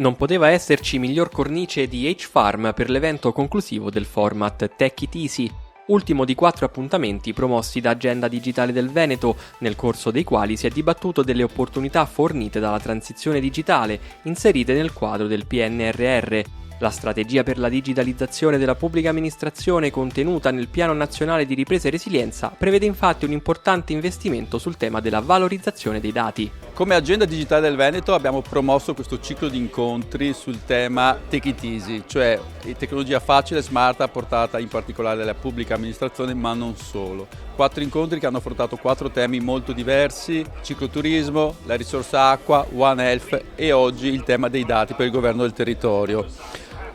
Non poteva esserci miglior cornice di H-Farm per l'evento conclusivo del format Tech It Easy, ultimo di 4 appuntamenti promossi da Agenda Digitale del Veneto, nel corso dei quali si è dibattuto delle opportunità fornite dalla transizione digitale inserite nel quadro del PNRR. La strategia per la digitalizzazione della pubblica amministrazione contenuta nel Piano Nazionale di Ripresa e Resilienza prevede infatti un importante investimento sul tema della valorizzazione dei dati. Come Agenda Digitale del Veneto abbiamo promosso questo ciclo di incontri sul tema Take It Easy, cioè tecnologia facile e smart portata in particolare alla pubblica amministrazione, ma non solo. 4 incontri che hanno affrontato 4 temi molto diversi: cicloturismo, la risorsa acqua, One Health e oggi il tema dei dati per il governo del territorio.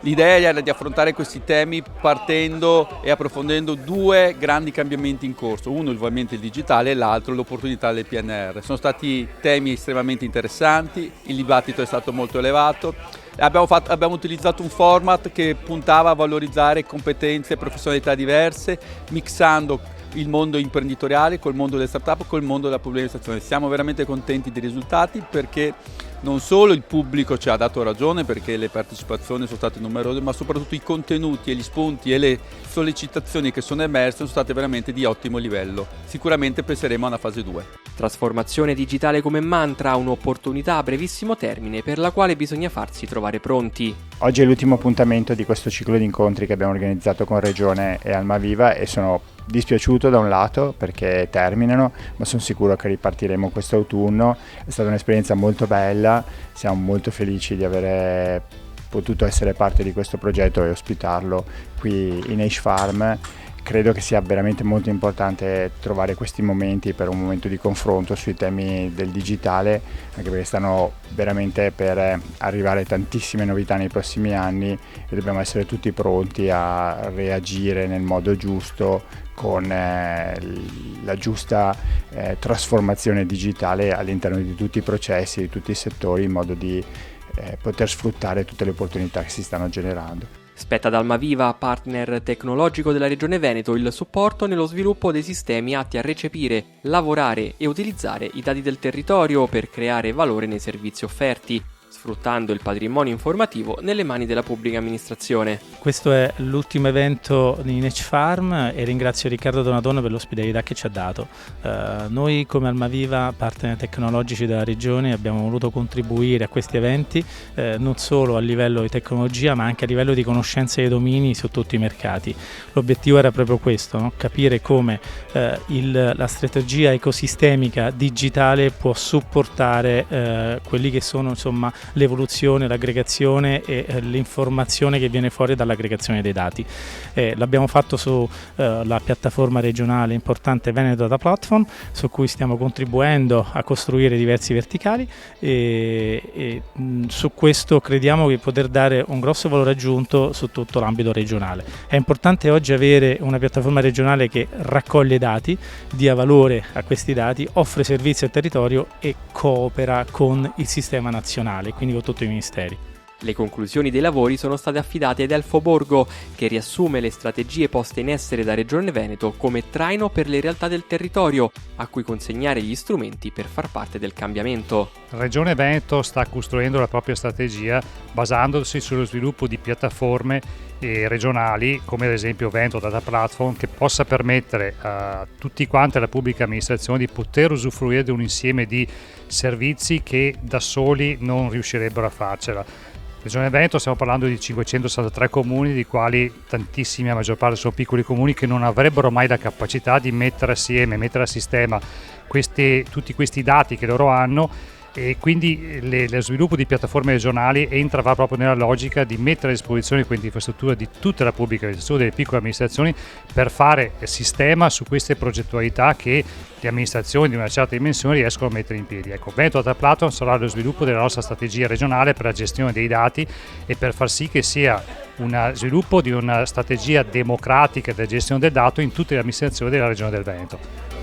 L'idea era di affrontare questi temi partendo e approfondendo 2 grandi cambiamenti in corso, uno ovviamente il digitale e l'altro l'opportunità del PNR. Sono stati temi estremamente interessanti, il dibattito è stato molto elevato. Abbiamo utilizzato un format che puntava a valorizzare competenze e professionalità diverse, mixando il mondo imprenditoriale col mondo delle start-up, col mondo della pubblica amministrazione. Siamo veramente contenti dei risultati perché non solo il pubblico ci ha dato ragione perché le partecipazioni sono state numerose, ma soprattutto i contenuti e gli spunti e le sollecitazioni che sono emerse sono state veramente di ottimo livello. Sicuramente penseremo a una fase 2. Trasformazione digitale come mantra, un'opportunità a brevissimo termine per la quale bisogna farsi trovare pronti. Oggi è l'ultimo appuntamento di questo ciclo di incontri che abbiamo organizzato con Regione e Almaviva e sono dispiaciuto da un lato perché terminano, ma sono sicuro che ripartiremo quest'autunno. È stata un'esperienza molto bella, siamo molto felici di avere potuto essere parte di questo progetto e ospitarlo qui in H-Farm. Credo che sia veramente molto importante trovare questi momenti per un momento di confronto sui temi del digitale, anche perché stanno veramente per arrivare tantissime novità nei prossimi anni e dobbiamo essere tutti pronti a reagire nel modo giusto con la giusta trasformazione digitale all'interno di tutti i processi, di tutti i settori, in modo di poter sfruttare tutte le opportunità che si stanno generando. Spetta ad Almaviva, partner tecnologico della Regione Veneto, il supporto nello sviluppo dei sistemi atti a recepire, lavorare e utilizzare i dati del territorio per creare valore nei servizi offerti, sfruttando il patrimonio informativo nelle mani della pubblica amministrazione. Questo è l'ultimo evento in H-Farm e ringrazio Riccardo Donadon per l'ospitalità che ci ha dato. Noi come Almaviva, partner tecnologici della Regione, abbiamo voluto contribuire a questi eventi non solo a livello di tecnologia ma anche a livello di conoscenza dei domini su tutti i mercati. L'obiettivo era proprio questo, no? Capire come la strategia ecosistemica digitale può supportare quelli che sono insomma l'evoluzione, l'aggregazione e l'informazione che viene fuori dall'aggregazione dei dati. L'abbiamo fatto sulla piattaforma regionale importante Veneto Data Platform, su cui stiamo contribuendo a costruire diversi verticali e su questo crediamo di poter dare un grosso valore aggiunto su tutto l'ambito regionale. È importante oggi avere una piattaforma regionale che raccoglie dati, dia valore a questi dati, offre servizi al territorio e coopera con il sistema nazionale, quindi con tutti i ministeri. Le conclusioni dei lavori sono state affidate ad Elfo Borgo, che riassume le strategie poste in essere da Regione Veneto come traino per le realtà del territorio, a cui consegnare gli strumenti per far parte del cambiamento. Regione Veneto sta costruendo la propria strategia basandosi sullo sviluppo di piattaforme regionali come ad esempio Veneto Data Platform, che possa permettere a tutti quanti alla pubblica amministrazione di poter usufruire di un insieme di servizi che da soli non riuscirebbero a farcela. Regione Veneto stiamo parlando di 563 comuni, di quali tantissimi, la maggior parte sono piccoli comuni che non avrebbero mai la capacità di mettere assieme, mettere a sistema tutti questi dati che loro hanno, e quindi lo sviluppo di piattaforme regionali va proprio nella logica di mettere a disposizione questa infrastruttura di tutta la pubblica amministrazione, delle piccole amministrazioni, per fare sistema su queste progettualità che le amministrazioni di una certa dimensione riescono a mettere in piedi. Ecco, Veneto Data Platform sarà lo sviluppo della nostra strategia regionale per la gestione dei dati e per far sì che sia uno sviluppo di una strategia democratica della gestione del dato in tutte le amministrazioni della Regione del Veneto.